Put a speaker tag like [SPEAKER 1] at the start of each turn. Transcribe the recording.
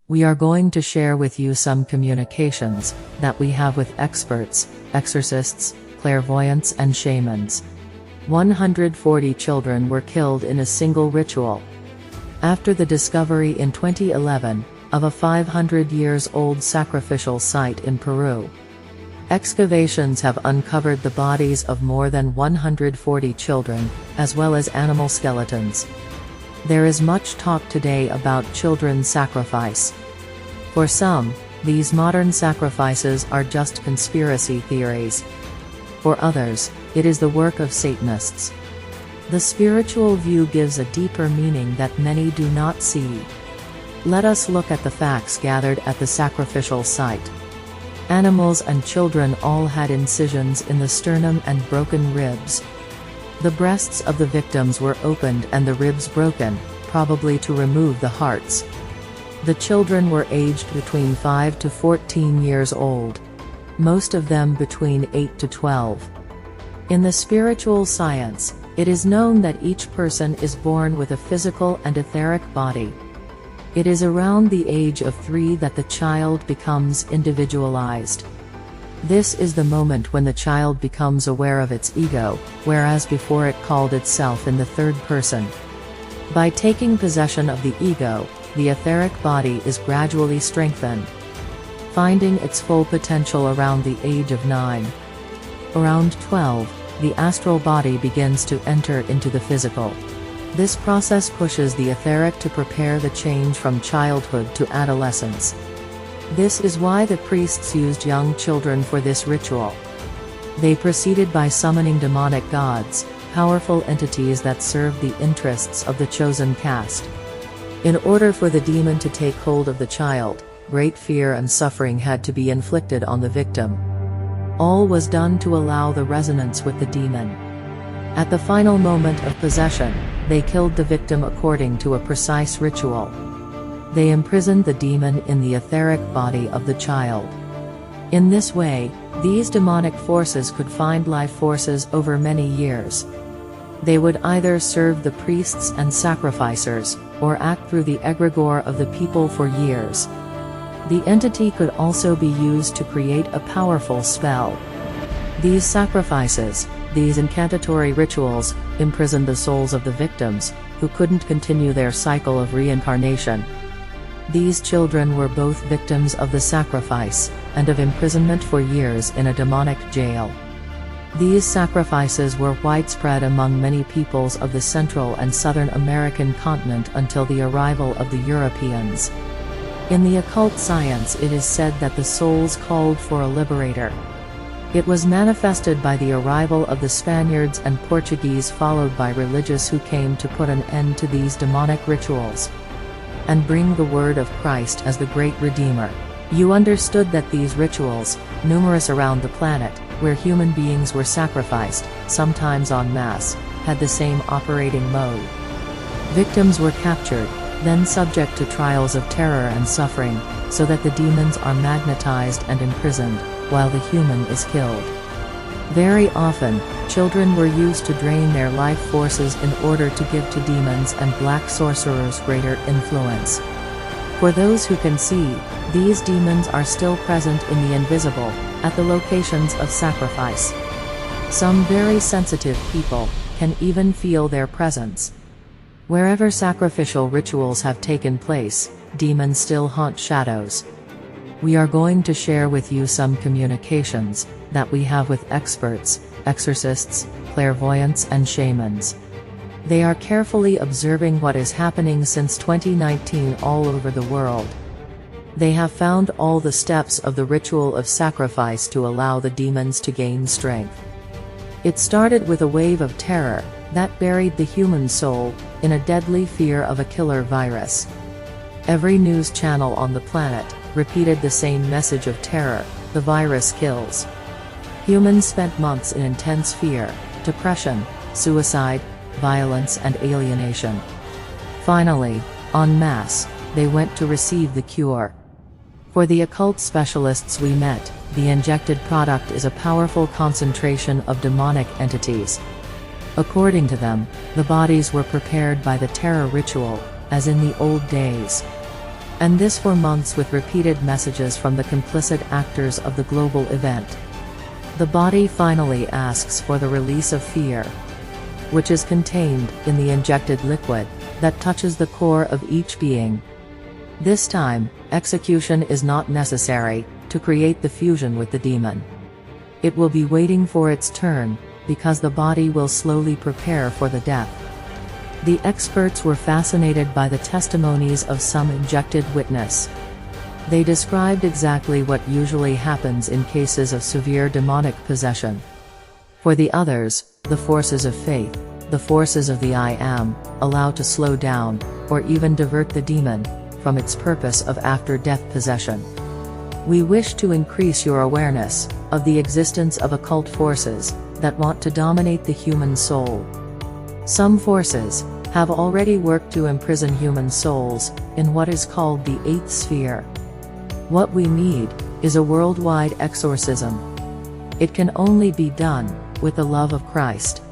[SPEAKER 1] We are going to share with you some communications that we have with experts, exorcists, clairvoyants and shamans. 140 children were killed in a single ritual. After the discovery in 2011 of a 500 years old sacrificial site in Peru, excavations have uncovered the bodies of more than 140 children, as well as animal skeletons. There is much talk today about children's sacrifice. For some, these modern sacrifices are just conspiracy theories. For others, it is the work of Satanists. The spiritual view gives a deeper meaning that many do not see. Let us look at the facts gathered at the sacrificial site. Animals and children all had incisions in the sternum and broken ribs. The breasts of the victims were opened and the ribs broken, probably to remove the hearts. The children were aged between 5 to 14 years old. Most of them between 8 to 12. In the spiritual science, it is known that each person is born with a physical and etheric body. It is around the age of 3 that the child becomes individualized. This is the moment when the child becomes aware of its ego, whereas before it called itself in the third person. By taking possession of the ego, the etheric body is gradually strengthened, finding its full potential around the age of 9. Around 12, the astral body begins to enter into the physical. This process pushes the etheric to prepare the change from childhood to adolescence. This is why the priests used young children for this ritual. They proceeded by summoning demonic gods, powerful entities that served the interests of the chosen caste. In order for the demon to take hold of the child, great fear and suffering had to be inflicted on the victim. All was done to allow the resonance with the demon. At the final moment of possession, they killed the victim according to a precise ritual. They imprisoned the demon in the etheric body of the child. In this way, these demonic forces could find life forces over many years. They would either serve the priests and sacrificers, or act through the egregore of the people for years. The entity could also be used to create a powerful spell. These sacrifices, these incantatory rituals, imprisoned the souls of the victims, who couldn't continue their cycle of reincarnation. These children were both victims of the sacrifice, and of imprisonment for years in a demonic jail. These sacrifices were widespread among many peoples of the Central and Southern American continent until the arrival of the Europeans. In the occult science, it is said that the souls called for a liberator. It was manifested by the arrival of the Spaniards and Portuguese, followed by religious who came to put an end to these demonic rituals and bring the word of Christ as the great Redeemer. You understood that these rituals, numerous around the planet, where human beings were sacrificed, sometimes en masse, had the same operating mode. Victims were captured, then subject to trials of terror and suffering, so that the demons are magnetized and imprisoned, while the human is killed. Very often, children were used to drain their life forces in order to give to demons and black sorcerers greater influence. For those who can see, these demons are still present in the invisible, at the locations of sacrifice. Some very sensitive people can even feel their presence. Wherever sacrificial rituals have taken place, demons still haunt shadows. We are going to share with you some communications that we have with experts, exorcists, clairvoyants and shamans. They are carefully observing what is happening since 2019 all over the world. They have found all the steps of the ritual of sacrifice to allow the demons to gain strength. It started with a wave of terror that buried the human soul in a deadly fear of a killer virus. Every news channel on the planet repeated the same message of terror: the virus kills. Humans spent months in intense fear, depression, suicide, violence and alienation. Finally, en masse, they went to receive the cure. For the occult specialists we met, the injected product is a powerful concentration of demonic entities. According to them, the bodies were prepared by the terror ritual, as in the old days. And this for months with repeated messages from the complicit actors of the global event. The body finally asks for the release of fear, which is contained in the injected liquid that touches the core of each being. This time, execution is not necessary to create the fusion with the demon. It will be waiting for its turn, because the body will slowly prepare for the death. The experts were fascinated by the testimonies of some injected witness. They described exactly what usually happens in cases of severe demonic possession. For the others, the forces of faith, the forces of the I Am, allow to slow down, or even divert the demon from its purpose of after-death possession. We wish to increase your awareness of the existence of occult forces that want to dominate the human soul. Some forces have already worked to imprison human souls in what is called the eighth sphere. What we need is a worldwide exorcism. It can only be done with the love of Christ.